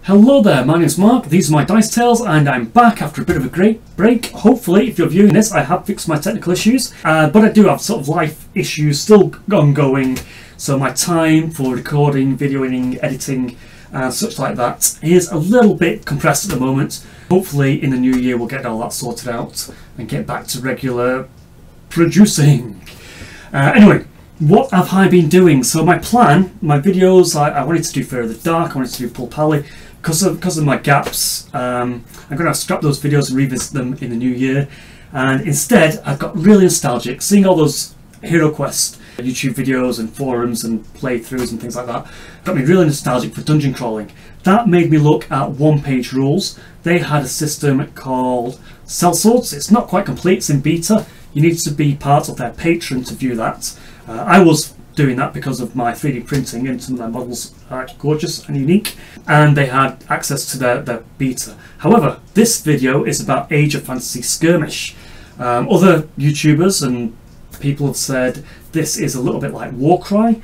Hello there, my name's Mark, these are my Dice Tales, and I'm back after a bit of a great break. Hopefully, if you're viewing this, I have fixed my technical issues, but I do have sort of life issues still ongoing, so my time for recording, videoing, editing, and such like that is a little bit compressed at the moment. Hopefully, in the new year, we'll get all that sorted out and get back to regular producing. Anyway, what have I been doing? So my plan, my videos, I wanted to do Fear of the Dark, I wanted to do Pull Pally. Because of my gaps, I'm going to scrap those videos and revisit them in the new year. And instead, I've got really nostalgic. Seeing all those Hero Quest YouTube videos and forums and playthroughs and things like that got me really nostalgic for dungeon crawling. That made me look at one-page rules. They had a system called Sellswords. It's not quite complete, it's in beta. You need to be part of their Patreon to view that. I was doing that because of my 3D printing, and some of their models are gorgeous and unique, and they had access to their beta. However, this video is about Age of Fantasy Skirmish. Other YouTubers and people have said this is a little bit like Warcry.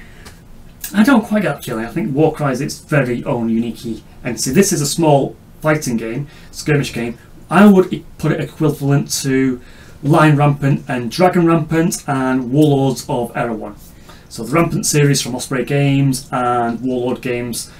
I don't quite get that feeling. I think Warcry is its very own unique entity. This is a small fighting game, skirmish game. I would put it equivalent to Lion Rampant and Dragon Rampant and Warlords of Erewhon. So the Rampant series from Osprey Games and Warlord Games,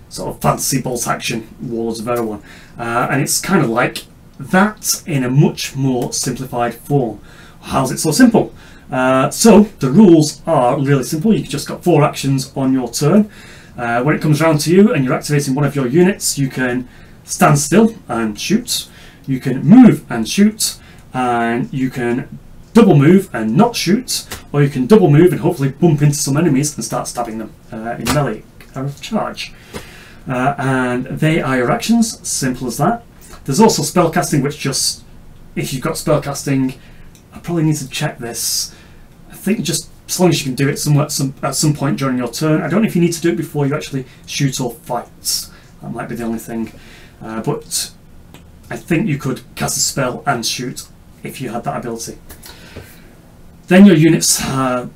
sort of fantasy bolt action, Warlords of Erewhon. And it's kind of like that in a much more simplified form. How's it so simple? So the rules are really simple. You've just got 4 actions on your turn. When it comes around to you and you're activating one of your units, you can stand still and shoot. You can move and shoot. And you can double move and not shoot, or you can double move and hopefully bump into some enemies and start stabbing them in melee or charge. And they are your actions, simple as that. There's also spellcasting, which just, if you've got spellcasting, I probably need to check this. I think just as long as you can do it at some point during your turn. I don't know if you need to do it before you actually shoot or fight. That might be the only thing. But I think you could cast a spell and shoot if you had that ability. Then your units,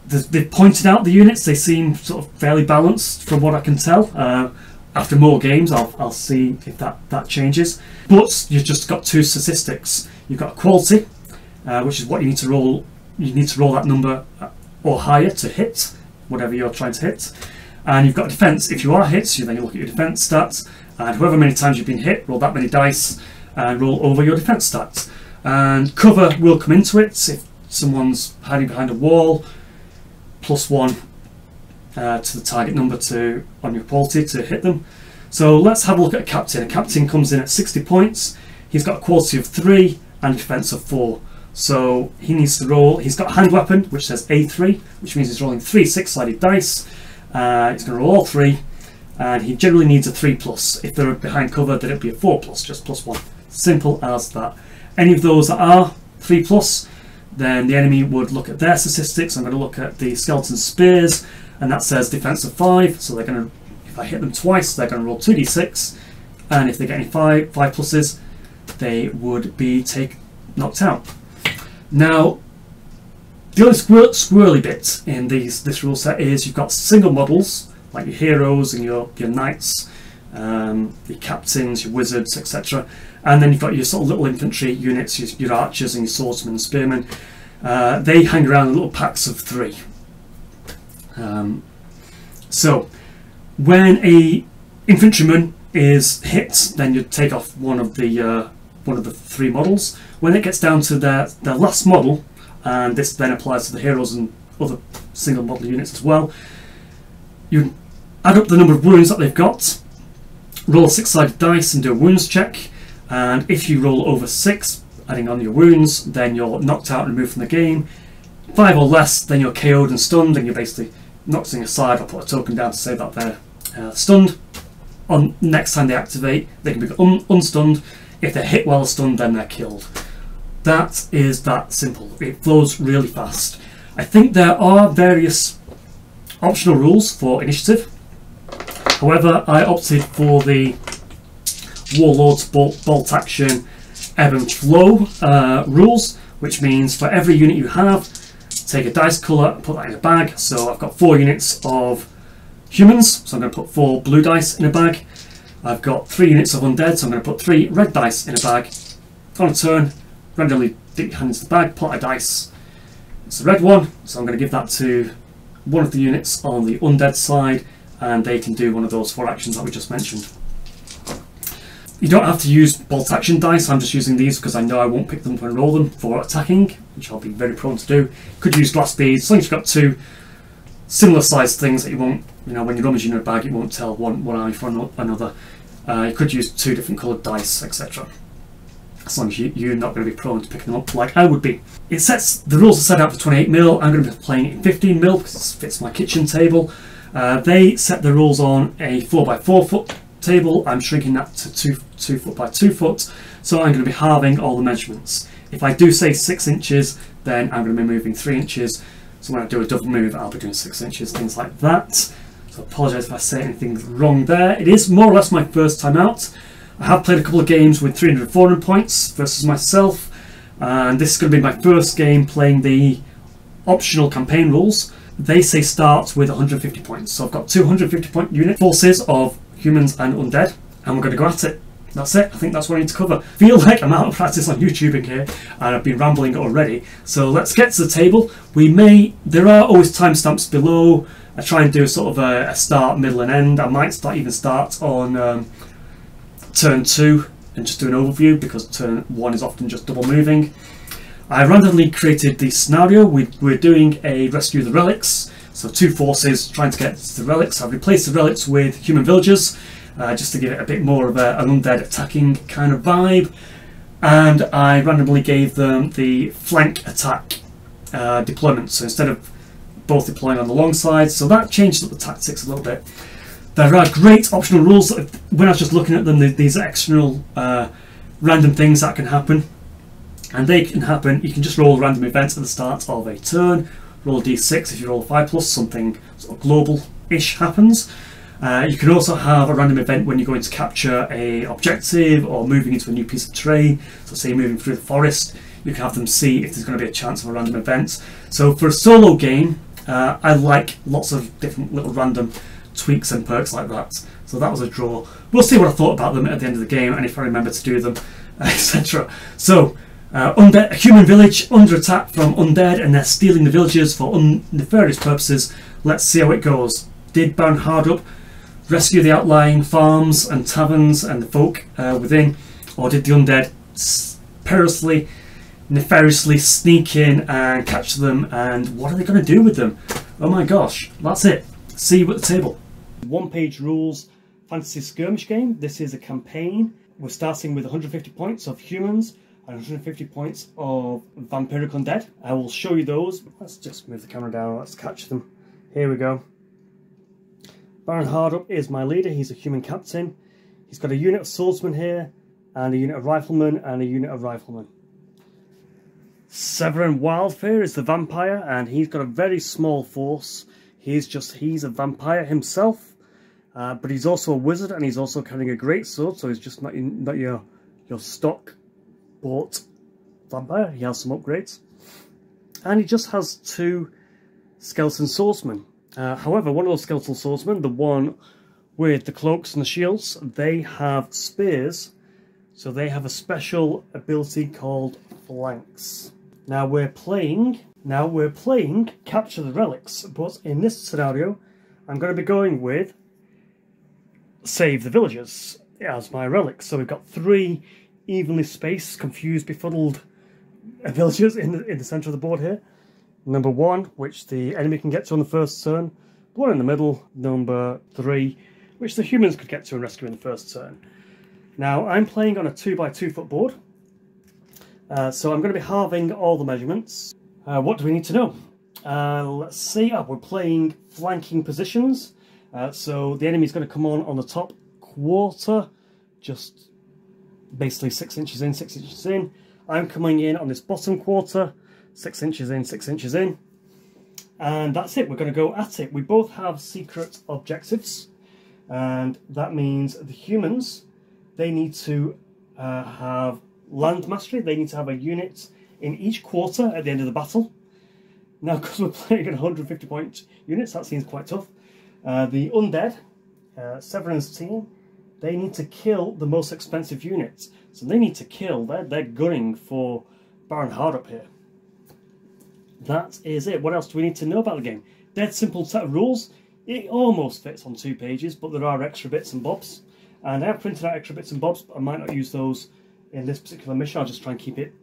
they've pointed out the units, they seem sort of fairly balanced from what I can tell. After more games I'll see if that changes. But you've just got 2 statistics. You've got quality, which is what you need to roll. You need to roll that number or higher to hit whatever you're trying to hit. And you've got defense. If you are hit, then you look at your defense stats, and however many times you've been hit, roll that many dice and roll over your defense stats. And cover will come into it. If someone's hiding behind a wall, +1 to the target number on your quality to hit them. So let's have a look at a captain. A captain comes in at 60 points. He's got a quality of 3 and a defense of 4. So he needs to roll. He's got a hand weapon which says A3, which means he's rolling 3 6-sided dice. He's going to roll all 3, and he generally needs a 3+. If they're behind cover, then it'd be a 4+, just +1. Simple as that. Any of those that are 3+, then the enemy would look at their statistics. I'm going to look at the skeleton spears, and that says defense of 5. So they're going to, if I hit them twice, they're going to roll 2d6, and if they get any 5+, they would be knocked out. Now, the only squirrely bit in this rule set is you've got single models like your heroes and your knights, your captains, your wizards, etc. And then you've got your sort of little infantry units, your archers and your swordsmen and spearmen. They hang around in little packs of 3. So when a infantryman is hit, then you take off one of the 3 models. When it gets down to their last model, and this then applies to the heroes and other single model units as well, you add up the number of wounds that they've got, roll a 6-sided dice and do a wounds check. And if you roll over 6, adding on your wounds, then you're knocked out and removed from the game. 5 or less, then you're KO'd and stunned, and you're basically knocked aside. I'll put a token down to say that they're stunned. On next time they activate, they can be unstunned. If they're hit while stunned, then they're killed. That is that simple. It flows really fast. I think there are various optional rules for initiative. However, I opted for the Warlords bolt action ebb and flow rules, which means for every unit you have, take a dice colour and put that in a bag. So I've got 4 units of humans, so I'm going to put 4 blue dice in a bag. I've got 3 units of undead, so I'm going to put 3 red dice in a bag. On a turn, randomly dip your hand into the bag, pot a dice. It's a red one, so I'm going to give that to one of the units on the undead side, and they can do one of those 4 actions that we just mentioned. You don't have to use bolt action dice. I'm just using these because I know I won't pick them when I roll them for attacking, which I'll be very prone to do. Could use glass beads, as long as you've got 2 similar sized things that you won't, you know, when you're rummaging in a bag, it won't tell one eye from another. You could use 2 different coloured dice, etc. As long as you're not going to be prone to picking them up like I would be. The rules are set out for 28mm. I'm going to be playing it in 15mm because it fits my kitchen table. They set the rules on a 4x4 foot table. I'm shrinking that to 2 foot by 2 foot, so I'm going to be halving all the measurements. If I do say 6 inches, then I'm going to be moving 3 inches. So when I do a double move, I'll be doing 6 inches, things like that. So I apologise if I say anything wrong there. It is more or less my first time out. I have played a couple of games with 300 and 400 points versus myself, and this is going to be my first game playing the optional campaign rules. They say start with 150 points, so I've got 250 point unit forces of humans and undead, and we're going to go at it. That's it. I think that's what I need to cover. Feel like I'm out of practice on YouTubing here, and I've been rambling already. So let's get to the table. There are always timestamps below. I try and do sort of a start, middle, and end. I might even start on turn 2 and just do an overview, because turn 1 is often just double moving. I randomly created the scenario. We're doing a rescue of the relics, so 2 forces trying to get to the relics. I've replaced the relics with human villagers, just to give it a bit more of an undead attacking kind of vibe, and I randomly gave them the flank attack deployment, so instead of both deploying on the long side, so that changed up the tactics a little bit. There are great optional rules. When I was just looking at them, these are external random things that can happen, and they can happen. You can just roll a random event at the start of a turn, roll a d6. If you roll a 5+, something sort of global-ish happens. You can also have a random event when you're going to capture a objective or moving into a new piece of terrain. So say you're moving through the forest, you can have them see if there's going to be a chance of a random event. So for a solo game, I like lots of different little random tweaks and perks like that. So that was a draw. We'll see what I thought about them at the end of the game, and if I remember to do them, etc. So a human village under attack from undead, and they're stealing the villagers for nefarious purposes. Let's see how it goes. Did Baron Hardup rescue the outlying farms and taverns and the folk within, or did the undead perilously, nefariously sneak in and catch them, and what are they going to do with them? Oh my gosh, that's it. See you at the table. 1-page rules fantasy skirmish game. This is a campaign. We're starting with 150 points of humans and 150 points of vampiric undead. I will show you those. Let's just move the camera down, let's catch them. Here we go. Baron Hardup is my leader. He's a human captain. He's got a unit of swordsmen here, and a unit of riflemen, and a unit of riflemen. Severin Wildfear is the vampire, and he's got a very small force. He's a vampire himself, but he's also a wizard, and he's also carrying a great sword, so he's just not your stock bought vampire. He has some upgrades, and he just has 2 skeleton swordsmen. However, one of those skeletal swordsmen, the one with the cloaks and the shields, they have spears, so they have a special ability called flanks. Now we're playing capture the relics, but in this scenario I'm going to be going with save the villagers as my relics. So we've got 3 evenly spaced, confused, befuddled villagers in the centre of the board here. Number 1, which the enemy can get to on the first turn. 1 in the middle. Number 3, which the humans could get to and rescue in the first turn. Now, I'm playing on a 2x2 foot board. So I'm going to be halving all the measurements. What do we need to know? Let's see. We're playing flanking positions. So the enemy's going to come on the top quarter, just basically 6 inches in, 6 inches in. I'm coming in on this bottom quarter, 6 inches in, 6 inches in, and that's it. We're going to go at it. We both have secret objectives, and that means the humans, they need to have land mastery. They need to have a unit in each quarter at the end of the battle. Now, because we're playing at 150 point units, that seems quite tough. The undead, Severin's team, they need to kill the most expensive units. So they need to kill, they're gunning for Baron Hardup here. That is it. What else do we need to know about the game? Dead simple set of rules. It almost fits on 2 pages, but there are extra bits and bobs. And I have printed out extra bits and bobs, but I might not use those in this particular mission. I'll just try and keep it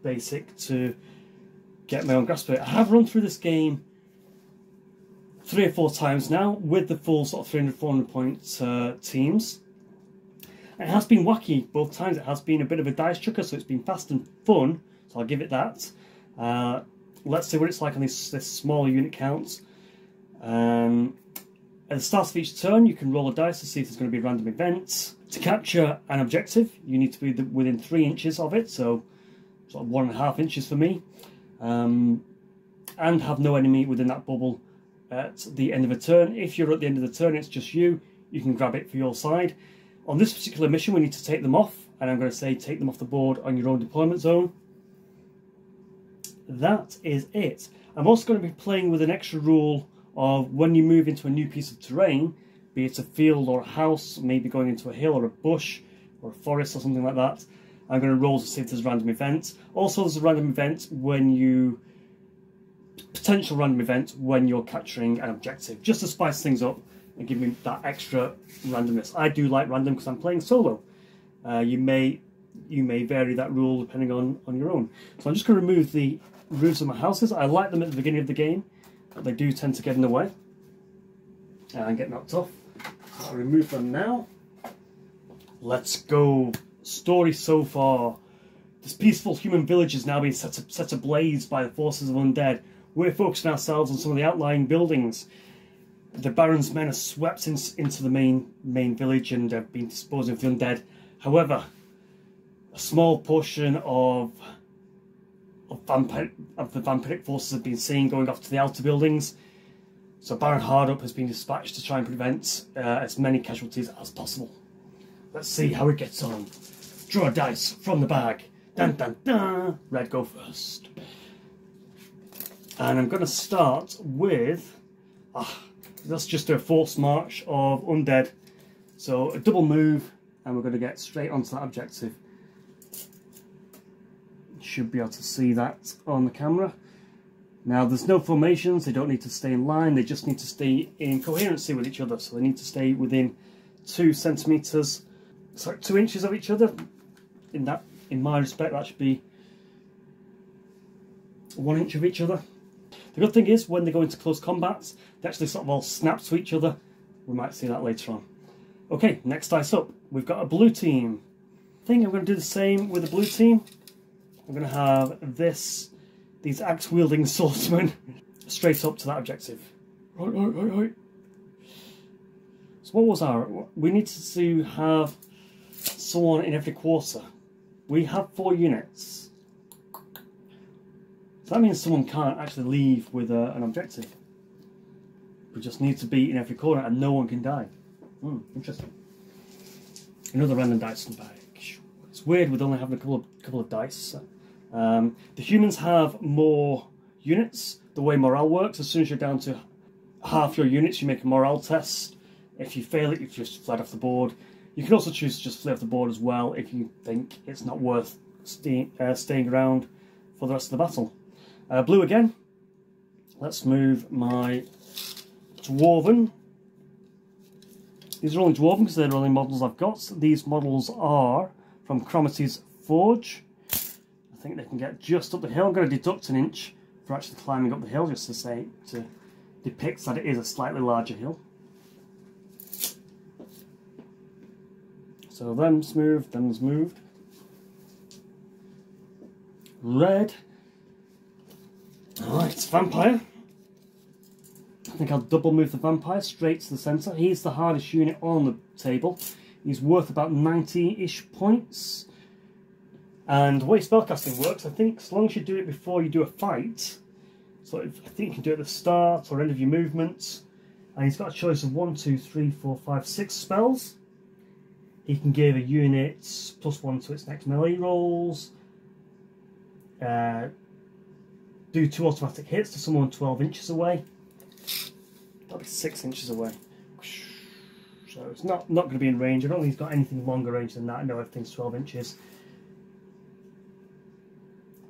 basic to get my own grasp of it. I have run through this game 3 or 4 times now with the full sort of 300-400 point teams. It has been wacky both times. It has been a bit of a dice chucker, so it's been fast and fun, so I'll give it that. Let's see what it's like on this smaller unit count. At the start of each turn, you can roll a dice to see if there's going to be random events. To capture an objective, you need to be within 3 inches of it, so sort of 1.5 inches for me, and have no enemy within that bubble at the end of a turn. If you're at the end of the turn, it's just you can grab it for your side. On this particular mission, we need to take them off, and I'm going to say take them off the board on your own deployment zone. That is it. I'm also going to be playing with an extra rule of when you move into a new piece of terrain, be it a field or a house, maybe going into a hill or a bush or a forest or something like that, I'm going to roll to see if there's a random event. Also, there's a random event potential random event when you're capturing an objective, just to spice things up and give me that extra randomness. I do like random because I'm playing solo. You may vary that rule depending on your own. So I'm just going to remove the roofs of my houses. I like them at the beginning of the game, but they do tend to get in the way and get knocked off. I'll remove them now. Let's go. Story so far. This peaceful human village is now being set ablaze by the forces of undead. We're focusing ourselves on some of the outlying buildings. The Baron's men are swept into the main village and have been disposing of the undead. However, a small portion of the vampiric forces have been seen going off to the outer buildings. So Baron Hardup has been dispatched to try and prevent as many casualties as possible. Let's see how it gets on. Draw a dice from the bag. Dun dun dun. Red, go first. And I'm going to start with... let's just do a force march of undead. So a double move, and we're going to get straight onto that objective. Should be able to see that on the camera. Now there's no formations, they don't need to stay in line, they just need to stay in coherency with each other. So they need to stay within 2 centimetres, sorry, 2 inches of each other. In my respect, that should be 1 inch of each other. The good thing is, when they go into close combat, they actually sort of all snap to each other. We might see that later on. Okay, next dice up. We've got a blue team. I think I'm going to do the same with the blue team. I'm going to have these axe-wielding swordsmen straight up to that objective. Right. So what was we need to have someone in every quarter. We have 4 units. So that means someone can't actually leave with an objective. We just need to be in every corner and no one can die. Interesting. Another random dice in the bag. It's weird with only having a couple of dice. The humans have more units. The way morale works, as soon as you're down to half your units, you make a morale test. If you fail it, you just fly off the board. You can also choose to just fly off the board as well if you think it's not worth staying around for the rest of the battle. Blue again. Let's move my Dwarven. These are only Dwarven because they're the only models I've got. These models are from Cromity's Forge. I think they can get just up the hill. I'm going to deduct an inch for actually climbing up the hill, just to depict that it is a slightly larger hill. So them's moved. Red. Alright, it's Vampire. I think I'll double move the Vampire straight to the centre. He's the hardest unit on the table. He's worth about 90-ish points. And the way spellcasting works, I think as long as you do it before you do a fight, so I think you can do it at the start or end of your movements, and he's got a choice of 1, 2, 3, 4, 5, 6 spells. He can give a unit +1 to its next melee rolls, do 2 automatic hits to someone 12 inches away. That'll be 6 inches away. So So it's not going to be in range. I don't think he's got anything longer range than that. I know everything's 12 inches.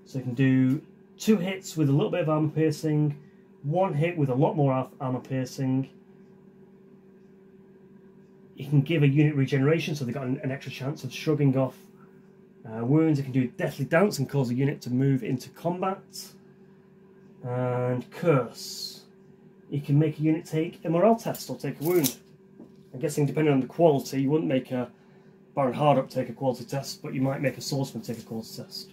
So you can do 2 hits with a little bit of armor piercing, 1 hit with a lot more armor piercing. You can give a unit regeneration, so they've got an extra chance of shrugging off wounds. You can do Deathly Dance and cause a unit to move into combat. And Curse. You can make a unit take a morale test or take a wound. I'm guessing depending on the quality, you wouldn't make a Baron Hardup take a quality test, but you might make a Swordsman take a quality test.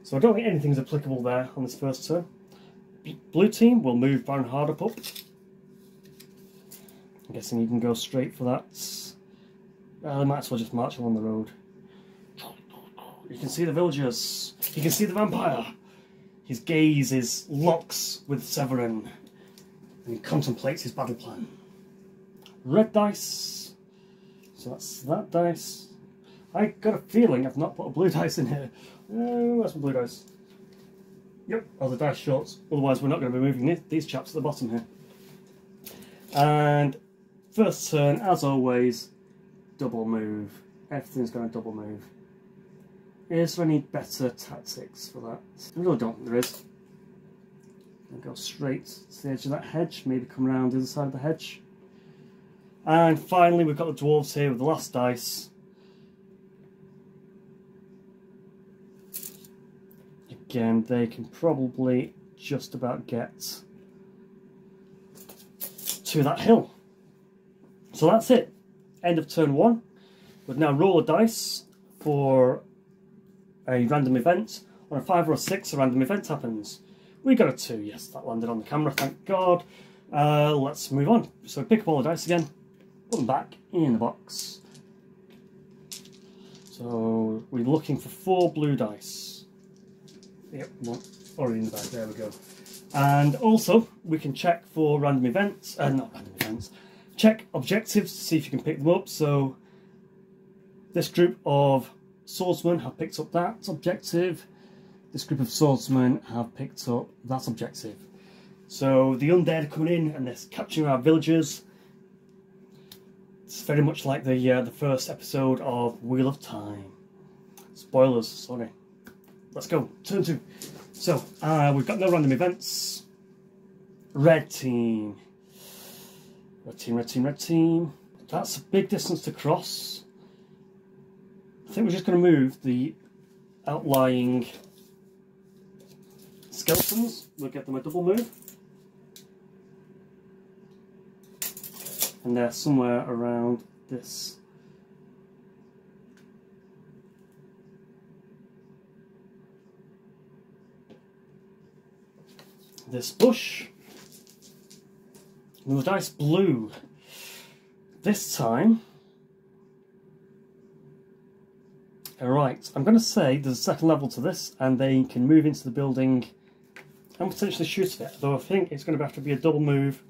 So I don't think anything's applicable there on this first turn. Blue team will move Baron Hardup up. I'm guessing you can go straight for that. They might as well just march along the road. You can see the villagers. You can see the vampire. His gaze is locks with Severin, and he contemplates his battle plan. Red dice. So that's that dice. I got a feeling I've not put a blue dice in here. Where's my blue dice? Yep, oh, the dice shorts. Otherwise we're not going to be moving these chaps at the bottom here. And first turn, as always, double move. Everything's going to double move. Is there any better tactics for that? I really don't think there is. I'll go straight to the edge of that hedge, maybe come around the other side of the hedge. And finally we've got the dwarves here with the last dice. Again, they can probably just about get to that hill. So that's it. End of turn 1. We'll now roll a dice for a random event. On a 5 or a 6, a random event happens. We got a 2. Yes, that landed on the camera, thank God. Let's move on. So pick up all the dice again, put them back in the box. So we're looking for 4 blue dice. Yep, one already in the bag, there we go. And also, we can check for random events, not random events, check objectives to see if you can pick them up. So this group of swordsmen have picked up that objective. This group of swordsmen have picked up that objective. So the undead are coming in and they're capturing our villagers. It's very much like the first episode of Wheel of Time. Spoilers, sorry. Let's go, turn 2. So, we've got no random events. Red team. Red team, red team, red team. That's a big distance to cross. I think we're just going to move the outlying skeletons. We'll get them a double move. And they're somewhere around this. This bush. And the dice blue. This time. Alright, I'm going to say there's a second level to this, and they can move into the building and potentially shoot it. Though I think it's going to have to be a double move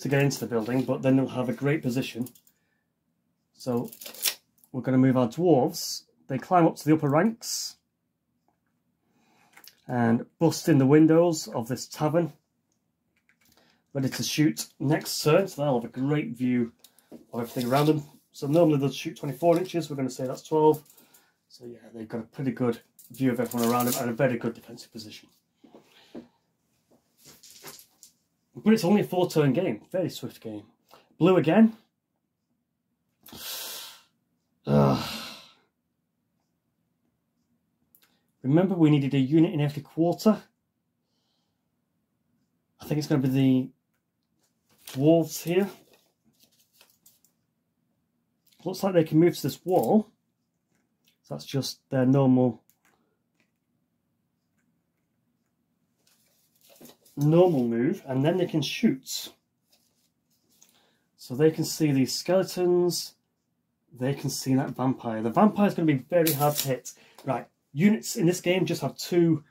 to get into the building, but then they'll have a great position. So we're going to move our dwarves. They climb up to the upper ranks and bust in the windows of this tavern, ready to shoot next turn. So they'll have a great view of everything around them. So normally they'll shoot 24 inches, we're going to say that's 12. So yeah, they've got a pretty good view of everyone around them and a very good defensive position. But it's only a 4-turn game, very swift game. Blue again. Remember, we needed a unit in every quarter. I think it's going to be the dwarves here. Looks like they can move to this wall. So that's just their normal move, and then they can shoot. So they can see these skeletons, they can see that vampire. The vampire is going to be very hard to hit. Right, units in this game just have 2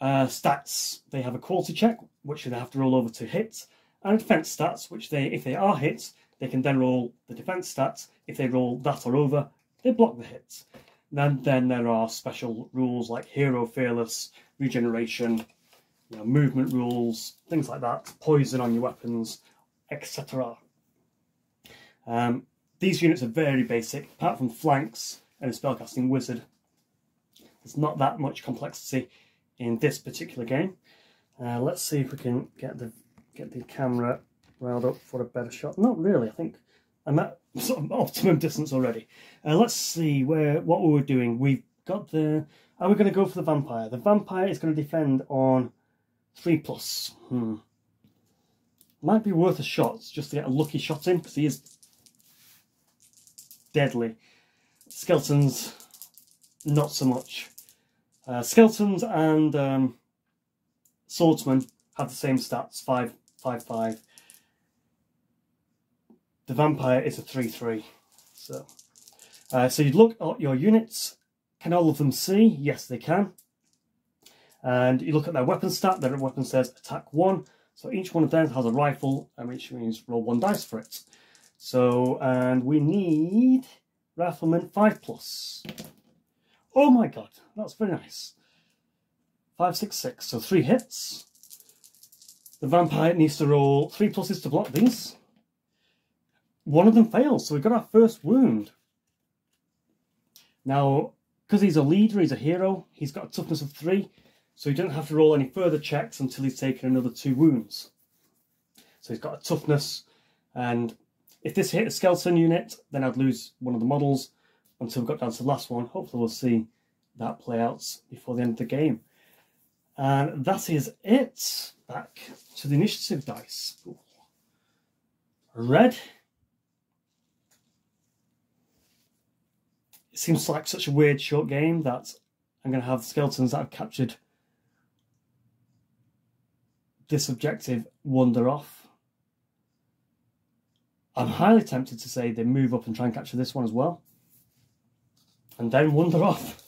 stats. They have a quality check, which they have to roll over to hit, and defense stats, which if they are hit, they can then roll the defense stats. If they roll that or over, they block the hits. Then there are special rules like hero fearless, regeneration, movement rules, things like that, poison on your weapons, etc. These units are very basic, apart from flanks and a spellcasting wizard. There's not that much complexity in this particular game. Let's see if we can get the camera riled up for a better shot. Not really, I think I'm at sort of optimum distance already. Let's see what we were doing. We've got the... Are we going to go for the vampire? The vampire is going to defend on 3+. Might be worth a shot just to get a lucky shot in, because he is deadly. Skeletons, not so much. Skeletons and swordsmen have the same stats, 5, 5, 5. The vampire is a 3-3. So you look at your units. Can all of them see? Yes, they can. And you look at their weapon stat. Their weapon says attack 1. So each one of them has a rifle, which means roll 1 dice for it. So, and we need rifleman 5+. Oh my god, that's very nice. 5, 6, 6. So 3 hits. The vampire needs to roll 3 pluses to block these. One of them fails, so we've got our first wound. Now, because he's a leader, he's a hero, he's got a toughness of 3, so he doesn't have to roll any further checks until he's taken another 2 wounds. So he's got a toughness, and if this hit a skeleton unit, then I'd lose one of the models until we got down to the last one. Hopefully we'll see that play out before the end of the game. And that is it. Back to the initiative dice. Ooh. Red. It seems like such a weird short game that I'm going to have skeletons that have captured this objective wander off. I'm highly tempted to say they move up and try and capture this one as well. And then wander off.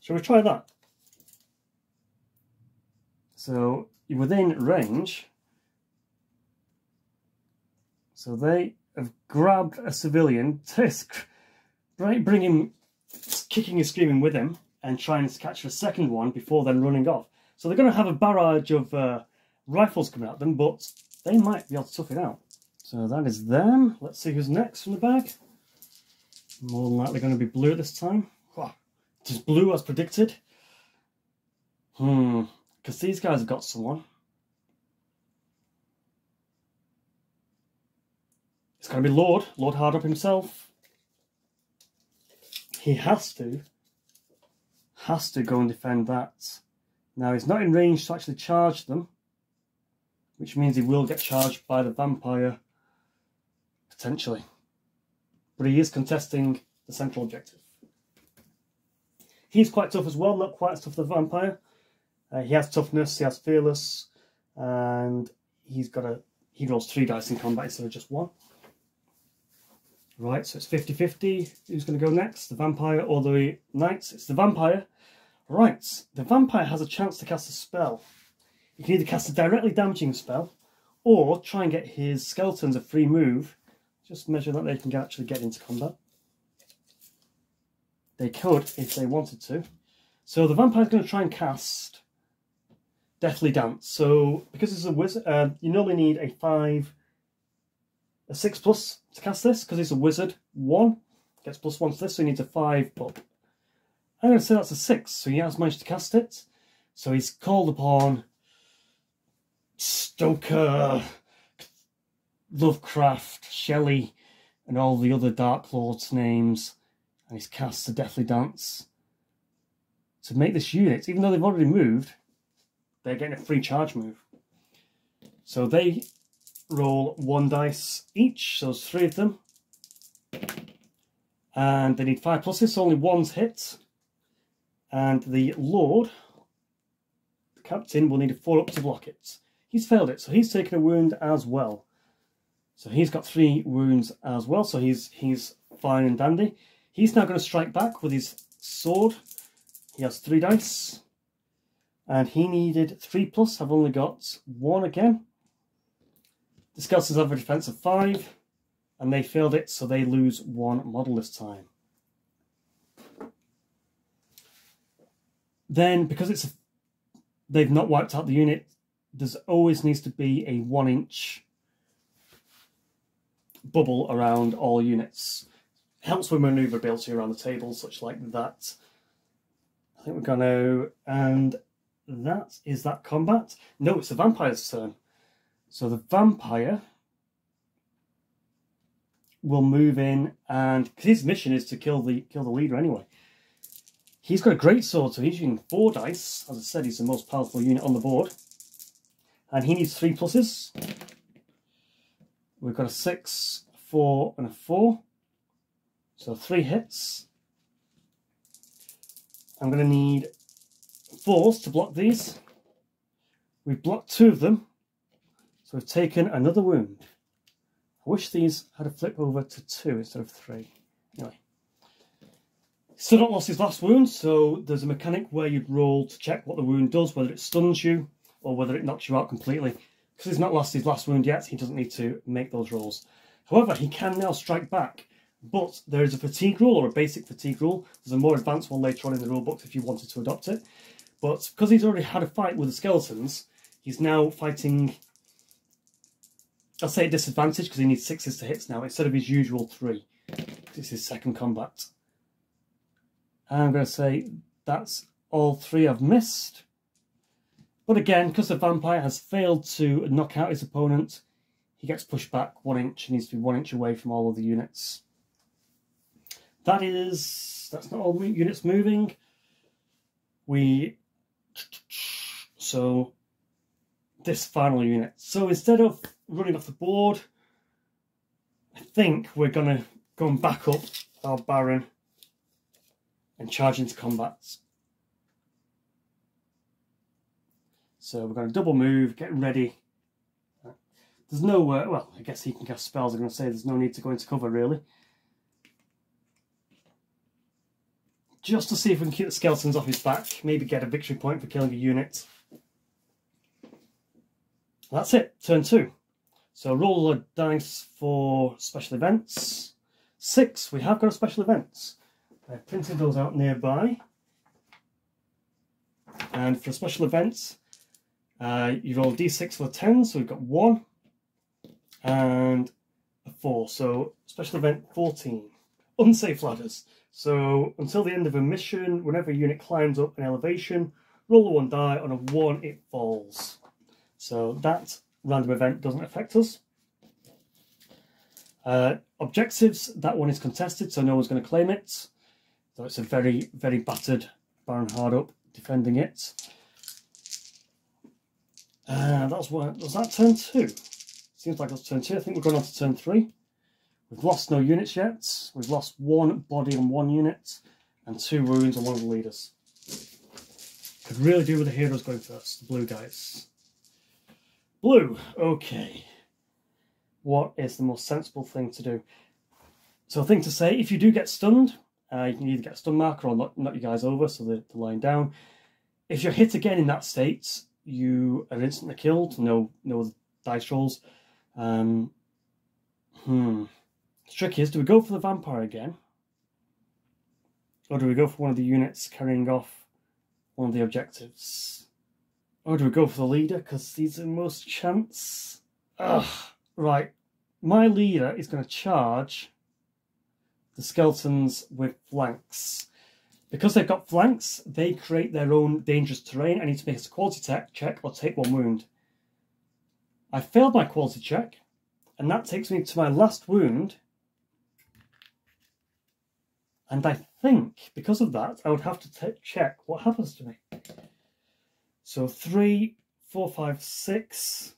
Shall we try that? So you're within range. So they have grabbed a civilian, bring him, kicking and screaming with him, and trying to catch a second one before then running off. So they're going to have a barrage of rifles coming at them, but they might be able to tough it out. So that is them. Let's see who's next from the bag. More than likely going to be blue this time. Just blue as predicted. Because these guys have got someone. It's going to be Lord Hardup himself. He has to go and defend that. Now he's not in range to actually charge them, which means he will get charged by the vampire, potentially. But he is contesting the central objective. He's quite tough as well, not quite as tough as the vampire. He has toughness, he has fearless, and he rolls 3 dice in combat instead of just 1. Right, so it's 50-50. Who's going to go next? The vampire or the knights? It's the vampire. Right, the vampire has a chance to cast a spell. He can either cast a directly damaging spell, or try and get his skeletons a free move. Just measure that they can actually get into combat. They could if they wanted to. So the vampire's going to try and cast Deathly Dance. So because it's a wizard, you normally need a 6+ to cast this. Because it's a wizard, 1 gets +1 to this, so he needs a 5. But I'm going to say that's a 6. So he has managed to cast it. So he's called upon Stoker, Lovecraft, Shelley, and all the other Dark Lords' names. And he's cast a Deathly Dance to make this unit, even though they've already moved, they're getting a free charge move. So they roll 1 dice each, so there's 3 of them. And they need 5 pluses, so only 1's hit. And the Lord, the captain, will need a 4 up to block it. He's failed it, so he's taken a wound as well. So he's got 3 wounds as well, so he's fine and dandy. He's now going to strike back with his sword. He has 3 dice. And he needed 3+. I've only got 1 again. The skeletons have a defense of 5. And they failed it, so they lose 1 model this time. Then, because they've not wiped out the unit, there's always needs to be a 1-inch bubble around all units. Helps with manoeuvrability around the table, such like that. I think we're going to... And that is that combat. No, it's the vampire's turn. So the vampire will move in, and because his mission is to kill the leader anyway. He's got a great sword, so he's using 4 dice. As I said, he's the most powerful unit on the board. And he needs 3 pluses. We've got a 6, 4, and a 4. So 3 hits. I'm going to need 4s to block these. We've blocked 2 of them. So we've taken another wound. I wish these had a flip over to 2 instead of 3. Anyway. Still not lost his last wound, so there's a mechanic where you'd roll to check what the wound does, whether it stuns you or whether it knocks you out completely. Because he's not lost his last wound yet, he doesn't need to make those rolls. However, he can now strike back, but there is a fatigue rule, or a basic fatigue rule. There's a more advanced one later on in the rulebook if you wanted to adopt it. But because he's already had a fight with the skeletons, he's now fighting, I'll say at disadvantage, because he needs 6s to hits now, instead of his usual 3. This is his second combat. And I'm going to say that's all 3 I've missed. But again, because the vampire has failed to knock out his opponent, he gets pushed back 1 inch. He needs to be 1 inch away from all of the units. That's not all the units moving. So this final unit. So instead of running off the board, I think we're going back up our Baron and charge into combat. So we're going to double move, getting ready. There's no, well, I guess he can cast spells. I'm going to say there's no need to go into cover, really. Just to see if we can keep the skeletons off his back. Maybe get a victory point for killing a unit. That's it, turn 2. So roll a dice for special events. 6, we have got a special events. I've printed those out nearby. And for special events, you roll a d6 for 10, so we've got 1 and a 4. So special event 14, unsafe ladders. So until the end of a mission, whenever a unit climbs up an elevation, roll a 1 die. On a 1, it falls. So that random event doesn't affect us. Objectives, that one is contested, so no one's going to claim it. So it's a very, very battered Baron Hardup defending it. Was that turn 2? Seems like that's turn 2. I think we're going on to turn 3. We've lost no units yet. We've lost 1 body on 1 unit and 2 wounds on one of the leaders. Could really do with the heroes going first, the blue guys. Blue, okay. What is the most sensible thing to do? So a thing to say, if you do get stunned, you can either get a stun marker or knock you guys over so they're lying down. If you're hit again in that state, you are instantly killed. No dice rolls. The trick is, do we go for the vampire again? Or do we go for one of the units carrying off one of the objectives? Or do we go for the leader, because he's the most chance? Ugh. Right, my leader is going to charge the skeletons with flanks. Because they've got flanks, they create their own dangerous terrain. I need to make a quality check or take 1 wound. I failed my quality check, and that takes me to my last wound. And I think, because of that, I would have to check what happens to me. So 3, 4, 5, 6...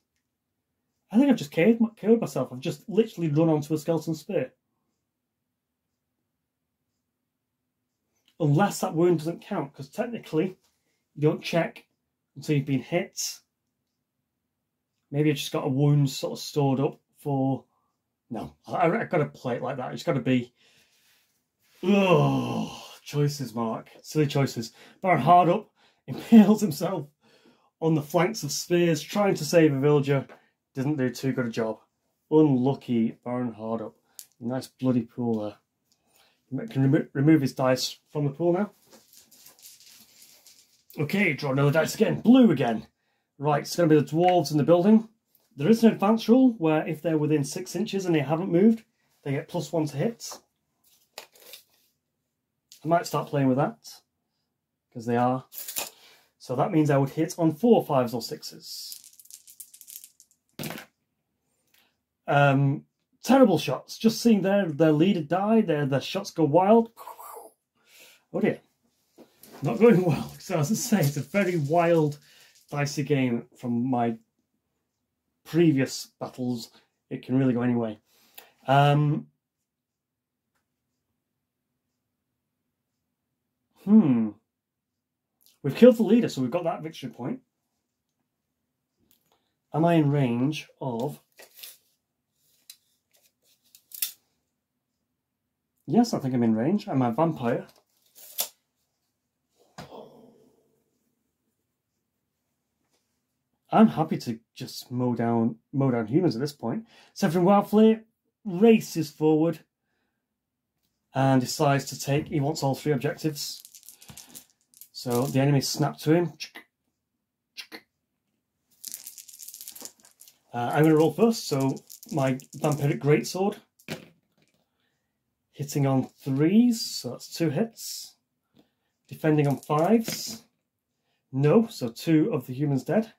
I think I've just KO'd myself. I've just literally run onto a skeleton spear. Unless that wound doesn't count, because technically you don't check until you've been hit. Maybe I just got a wound sort of stored up for... No, I've got to play it like that. It's got to be... Oh, choices, Mark. Silly choices. Baron Hardup impales himself on the flanks of spears, trying to save a villager. Didn't do too good a job. Unlucky Baron Hardup. Nice bloody pool there. Can remove his dice from the pool now. Okay, draw another dice again. Blue again. Right, it's going to be the dwarves in the building. There is an advanced rule where if they're within 6 inches and they haven't moved, they get +1 to hit. I might start playing with that, because they are. So that means I would hit on 4, 5s or 6s. Terrible shots. Just seeing their leader die, their shots go wild. Oh dear. Not going well. So as I say, it's a very wild, dicey game from my previous battles. It can really go anyway. We've killed the leader, so we've got that victory point. Am I in range of... Yes, I think I'm in range. I'm a vampire. I'm happy to just mow down humans at this point. Severin Wildflare races forward and decides to take... He wants all 3 objectives. So the enemy snap to him. I'm going to roll first. So my Vampiric Greatsword. Hitting on 3s, so that's 2 hits. Defending on 5s. No, so 2 of the humans dead.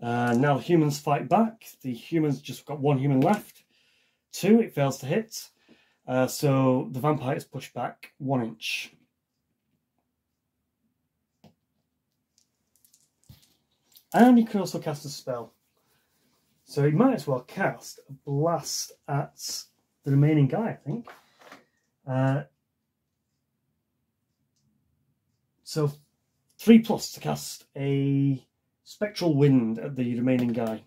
Now the humans fight back. The humans just got 1 human left. 2, it fails to hit. So the vampire is pushed back 1 inch. And he can also cast a spell. So he might as well cast a blast at the remaining guy, I think. So 3+ to cast a Spectral Wind at the remaining guy.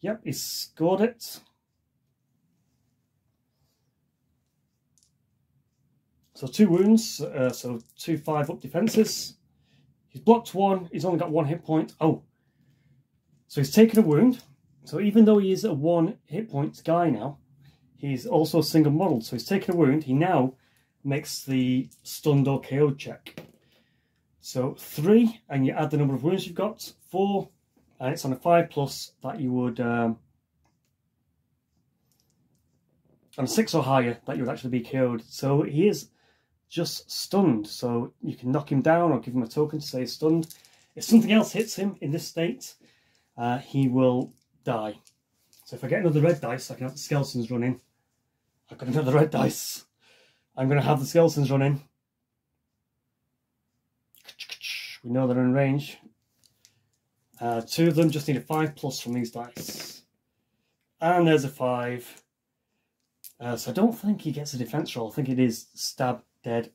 Yep, he's scored it. So 2 wounds, so 2 5-up defences. He's blocked 1, he's only got 1 hit point. Oh, so he's taken a wound. So even though he is a 1 hit point guy now, he's also single modelled. So he's taken a wound. He now makes the stunned or KO'd check. So 3, and you add the number of wounds you've got. 4, and it's on a 5+ that you would... on a 6 or higher, that you would actually be KO'd. So he is just stunned. So you can knock him down or give him a token to say he's stunned. If something else hits him in this state, he will die. So if I get another red dice, I can have the skeletons run in. I've got another red dice. I'm going to have the skeletons run in. We know they're in range. 2 of them just need a 5+ from these dice. And there's a 5. So I don't think he gets a defense roll. I think it is stab dead.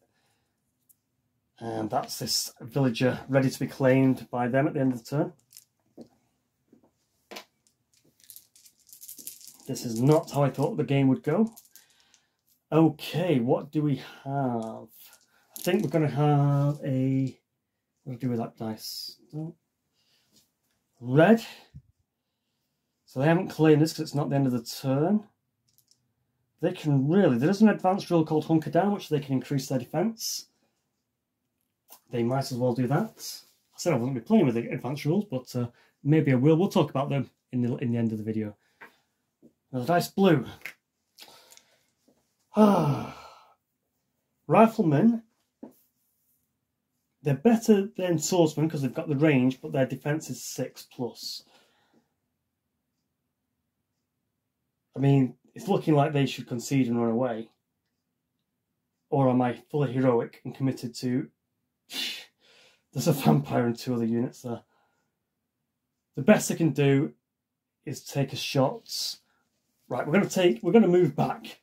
And that's this villager ready to be claimed by them at the end of the turn. This is not how I thought the game would go. Okay, what do we have? I think we're going to have a... What do I do with that dice? Red. So they haven't claimed this because it's not the end of the turn. They can really... There is an advanced rule called Hunker Down, which they can increase their defense. They might as well do that. I said I wouldn't be playing with the advanced rules, but maybe I will. We'll talk about them in the end of the video. Now the dice blue. Riflemen. They're better than swordsmen because they've got the range, but their defense is 6+. I mean, it's looking like they should concede and run away. Or am I fully heroic and committed to... There's a vampire and 2 other units there. The best I can do is take a shot. Right, we're going to move back.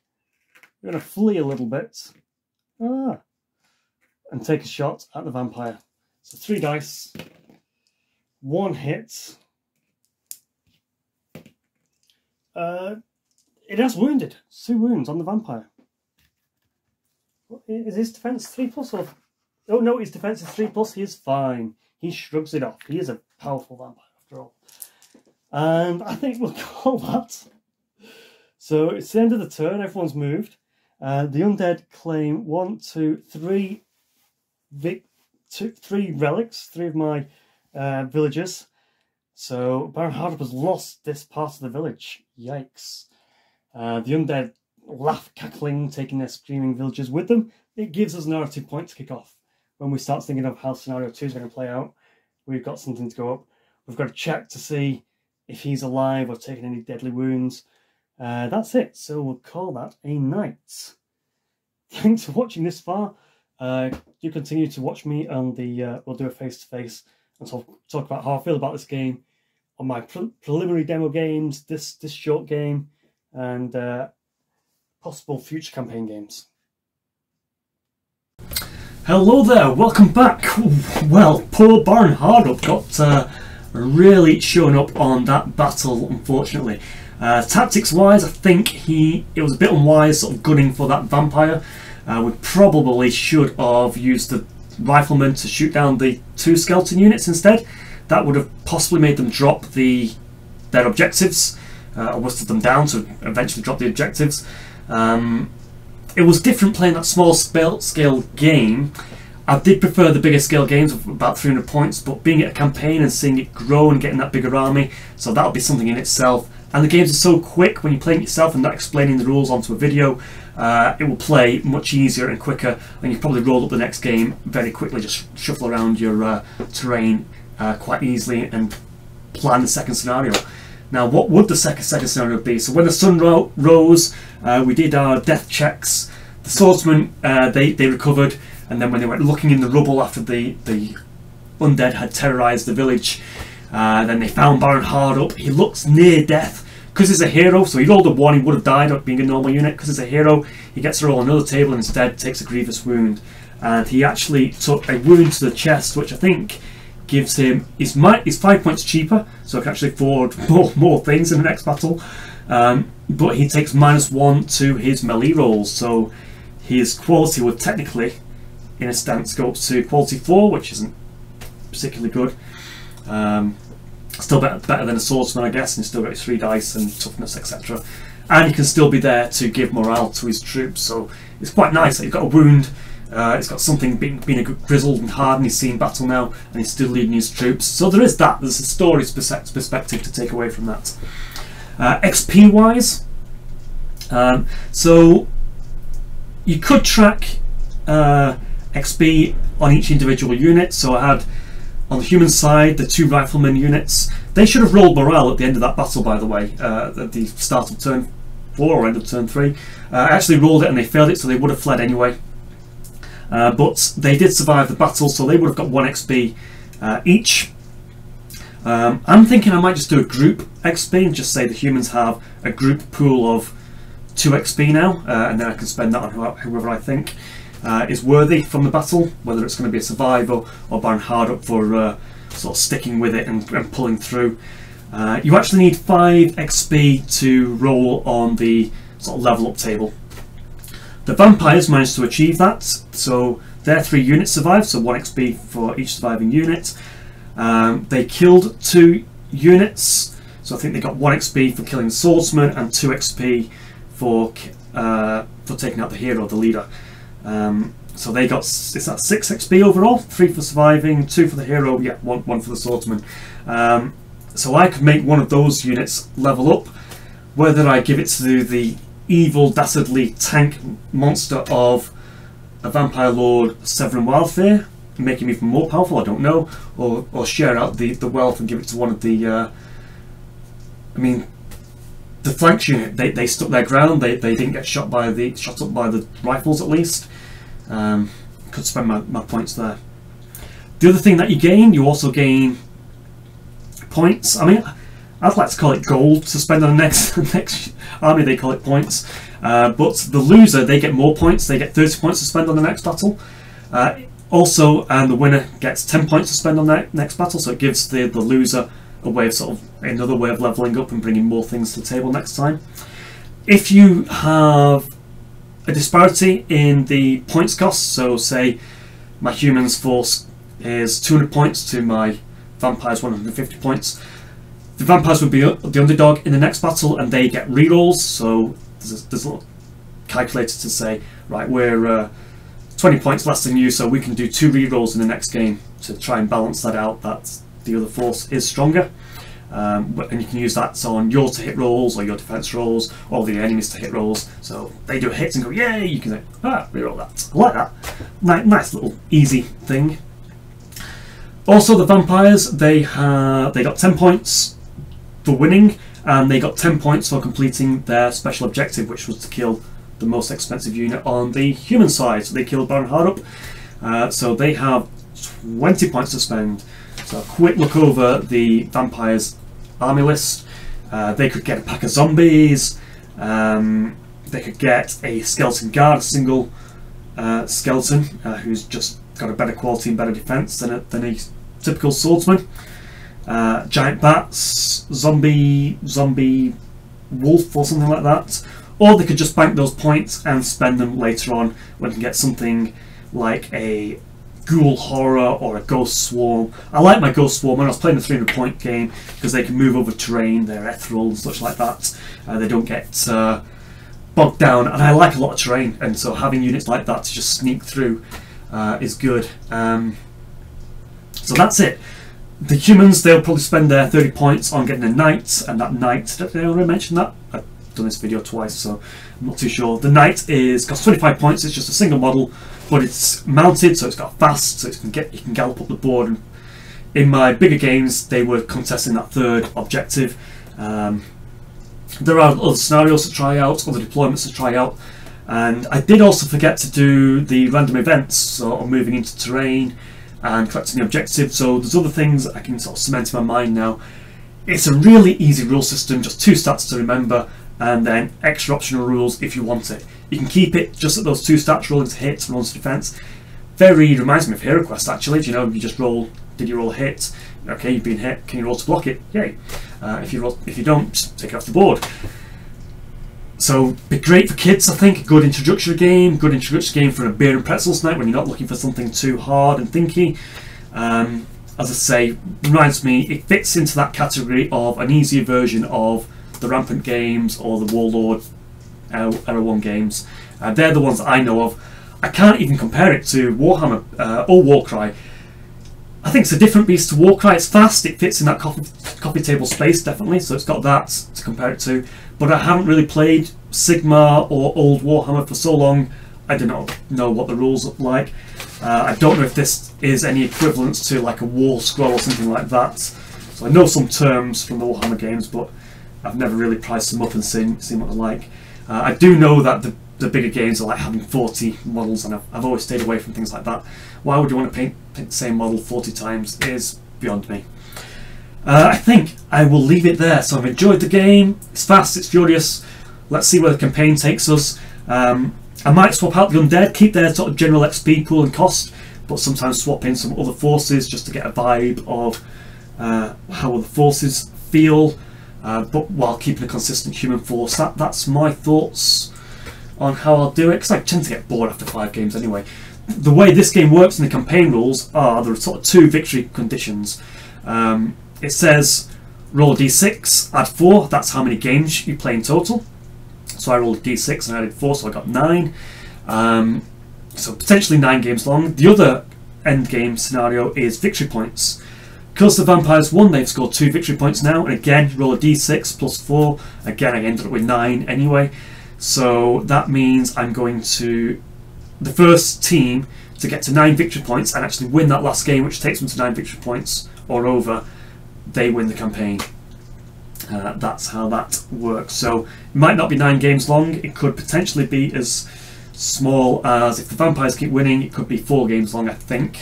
We're going to flee a little bit. And take a shot at the vampire. So 3 dice. 1 hit. It has wounded. 2 wounds on the vampire. Is his defense 3+ or... Oh no, his defense is 3+. He is fine. He shrugs it off. He is a powerful vampire after all. And I think we'll call that. So it's the end of the turn. Everyone's moved. The undead claim 1, 2, 3 relics. 3 of my villagers. So Baron Hardup has lost this part of the village. Yikes. The undead laugh, cackling, taking their screaming villagers with them. It gives us narrative point to kick off. When we start thinking of how scenario 2 is going to play out, we've got something to go up. We've got to check to see if he's alive or taking any deadly wounds. That's it. So we'll call that a night. Thanks for watching this far. Do continue to watch me on the. We'll do a face-to-face and talk about how I feel about this game on my preliminary demo games, this short game, and possible future campaign games. Hello there, welcome back. Well, poor Baron Hardup got really shown up on that battle, unfortunately. Tactics-wise, I think it was a bit unwise, sort of gunning for that vampire. We probably should have used the rifleman to shoot down the 2 skeleton units instead. That would have possibly made them drop their objectives, or whistled them down to eventually drop the objectives. It was different playing that small scale game. I did prefer the bigger scale games of about 300 points, but being at a campaign and seeing it grow and getting that bigger army, so that'll be something in itself. And the games are so quick when you're playing it yourself and not explaining the rules onto a video, it will play much easier and quicker, and you probably roll up the next game very quickly, just shuffle around your terrain quite easily and plan the second scenario. Now, what would the second scenario be? So when the sun rose, we did our death checks. The swordsmen, they recovered, and then when they went looking in the rubble after the undead had terrorised the village, then they found Baron Hardup. He looks near death. Because he's a hero, so he rolled a 1, he would have died of being a normal unit. Because he's a hero, he gets to roll another table and instead takes a grievous wound. And he actually took a wound to the chest, which I think gives him, he's 5 points cheaper, so he can actually afford more things in the next battle. But he takes -1 to his melee rolls, so his quality would technically, in a stance, go up to quality 4, which isn't particularly good. Still better than a swordsman, I guess, and he still got his 3 dice and toughness, etc. And he can still be there to give morale to his troops, so it's quite nice that he's got a wound. He's got something being a grizzled and hardened. He's seen battle now, and he's still leading his troops. So there is that. There's a story perspective to take away from that. XP wise, so you could track XP on each individual unit. So I had on the human side the 2 rifleman units. They should have rolled morale at the end of that battle, by the way, at the start of turn 4 or end of turn 3. I actually rolled it and they failed it, so they would have fled anyway. But they did survive the battle, so they would have got 1 XP each. I'm thinking I might just do a group XP and just say the humans have a group pool of 2 XP now, and then I can spend that on whoever I think is worthy from the battle, whether it's going to be a survivor or Baron Hardup for sort of sticking with it and pulling through. You actually need 5 XP to roll on the sort of level up table. The vampires managed to achieve that, so their 3 units survived, so 1 XP for each surviving unit. They killed 2 units, so I think they got 1 XP for killing the swordsman and 2 XP for taking out the hero, the leader. So they got, is that 6 XP overall? 3 for surviving, 2 for the hero, yeah, 1 for the swordsman. So I could make one of those units level up. Whether I give it to the evil, dastardly tank monster of a Vampire Lord, Severin Wildfear, make him even more powerful, I don't know, or share out the wealth and give it to one of the I mean, the flanks unit, they stuck their ground, they didn't get shot up by the rifles at least. Could spend my points there. The other thing that you also gain points. I mean, I'd like to call it gold to spend on the next army, they call it points. But the loser, they get more points, they get 30 points to spend on the next battle. Also, and the winner gets 10 points to spend on that next battle, so it gives the loser a way of another way of leveling up and bringing more things to the table next time. If you have a disparity in the points cost, so say my humans force is 200 points to my vampires 150 points, the vampires would be the underdog in the next battle and they get rerolls, so there's a little calculator to say, right, we're 20 points less than you, so we can do 2 rerolls in the next game to try and balance that out, that the other force is stronger. And you can use that on your to hit rolls or your defense rolls or the enemies to hit rolls. So they do a hit and go, yay! You can say, reroll that. I like that. Nice little easy thing. Also, the vampires, they got 10 points for winning, and they got 10 points for completing their special objective, which was to kill the most expensive unit on the human side. So they killed Baron Hardup. So they have 20 points to spend. So a quick look over the vampires army list. They could get a pack of zombies. They could get a skeleton guard, a single skeleton who's just got a better quality and better defense than a typical swordsman. Giant bats, zombie wolf or something like that. Or they could just bank those points and spend them later on when they can get something like a ghoul horror or a ghost swarm. I like my ghost swarm when I was playing the 300-point game because they can move over terrain, they're ethereal and such like that. They don't get bogged down, and I like a lot of terrain, and so having units like that to just sneak through is good. So that's it. The humans, they'll probably spend their 30 points on getting a knight, and that knight, did I already mention that? I've done this video twice, so I'm not too sure. The knight costs 25 points, it's just a single model, but it's mounted, so it's got fast, so you can gallop up the board. And in my bigger games, they were contesting that third objective. There are other scenarios to try out, other deployments to try out, and I did also forget to do the random events, so moving into terrain and collecting the objective. So there's other things I can sort of cement in my mind now. It's a really easy rule system, just 2 stats to remember, and then extra optional rules if you want it. You can keep it just at those 2 stats, rolling to hit, rolling to defense. Very reminds me of Hero Quest actually. You know, you just roll. Did you roll a hit? Okay, you've been hit. Can you roll to block it? Yay! If you don't, just take it off the board. So, be great for kids, I think. Good introductory game for a beer and pretzels night when you're not looking for something too hard and thinky. As I say, reminds me, it fits into that category of an easier version of the Rampant games or the Warlord Era 1 games. They're the ones that I know of. I can't even compare it to Warhammer or Warcry. I think it's a different beast to Warcry. It's fast, it fits in that coffee table space definitely, so it's got that to compare it to. But I haven't really played Sigmar or old Warhammer for so long, I do not know what the rules look like. I don't know if this is any equivalence to like a War Scroll or something like that. So I know some terms from the Warhammer games, but I've never really priced them up and seen what they're like. I do know that the bigger games are like having 40 models, and I've always stayed away from things like that. Why would you want to paint the same model 40 times is beyond me. I think I will leave it there. So I've enjoyed the game. It's fast, it's furious. Let's see where the campaign takes us. I might swap out the undead, keep their sort of general XP pool and cost, but sometimes swap in some other forces just to get a vibe of how other forces feel, but while keeping a consistent human force. That's my thoughts on how I'll do it, because I tend to get bored after 5 games anyway. The way this game works in the campaign rules are there are sort of 2 victory conditions. It says roll a d6, add 4, that's how many games you play in total. So I rolled a d6 and I added 4, so I got 9. So potentially 9 games long. The other end game scenario is victory points. Because the vampires won, they've scored 2 victory points now, and again roll a d6 plus 4. Again, I ended up with 9 anyway. So that means I'm going to the first team to get to 9 victory points and actually win that last game, which takes them to 9 victory points or over. They win the campaign. That's how that works. So it might not be 9 games long. It could potentially be as small as, if the vampires keep winning, it could be 4 games long. I think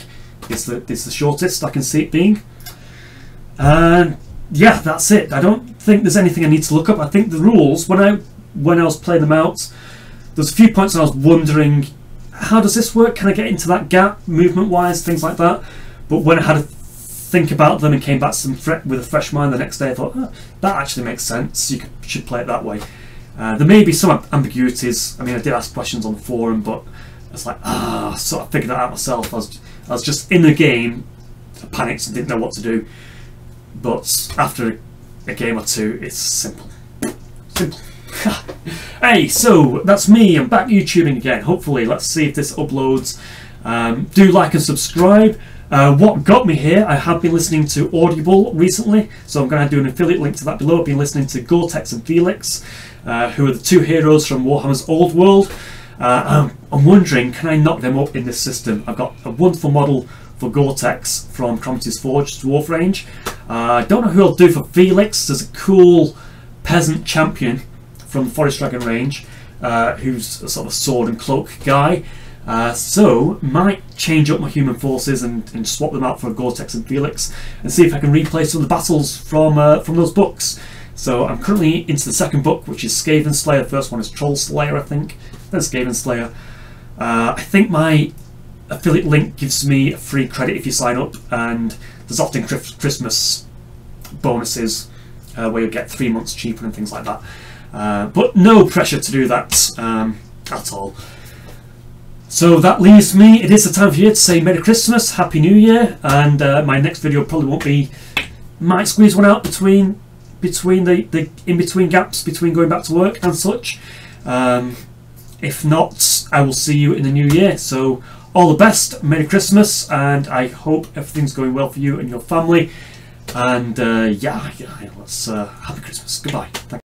is the shortest I can see it being. And yeah, that's it. I don't think there's anything I need to look up. I think the rules, when I was playing them out, there's a few points and I was wondering, how does this work? Can I get into that gap movement wise, things like that? But when I had to think about them and came back to them with a fresh mind the next day, I thought, oh, that actually makes sense. You should play it that way. There may be some ambiguities. I mean, I did ask questions on the forum, but it's like, sort of figured that out myself. I was just in the game, I panicked and didn't know what to do. But after a game or 2, it's simple. Simple. Hey, so that's me. I'm back YouTubing again. Hopefully, let's see if this uploads. Do like and subscribe. What got me here, I have been listening to Audible recently, so I'm going to do an affiliate link to that below. I've been listening to Gore-Tex and Felix, who are the two heroes from Warhammer's Old World. I'm wondering, can I knock them up in this system? I've got a wonderful model for Gore-Tex from Prometheus Forge Dwarf range. I don't know who I'll do for Felix. There's a cool peasant champion from the Forest Dragon range, who's a sort of sword and cloak guy. So might change up my human forces and swap them out for Gore-Tex and Felix, and see if I can replay some of the battles from those books. So I'm currently into the second book, which is Skaven Slayer. The first one is Troll Slayer, I think. Then Skaven Slayer. I think my affiliate link gives me a free credit if you sign up, and there's often Christmas bonuses where you get 3 months cheaper and things like that. But no pressure to do that at all. So that leaves me, it is the time for you to say Merry Christmas, Happy New Year, and my next video probably won't be, might squeeze one out between the in-between gaps between going back to work and such. If not, I will see you in the new year. So all the best, Merry Christmas, and I hope everything's going well for you and your family. And yeah, let's Happy Christmas. Goodbye. Thanks.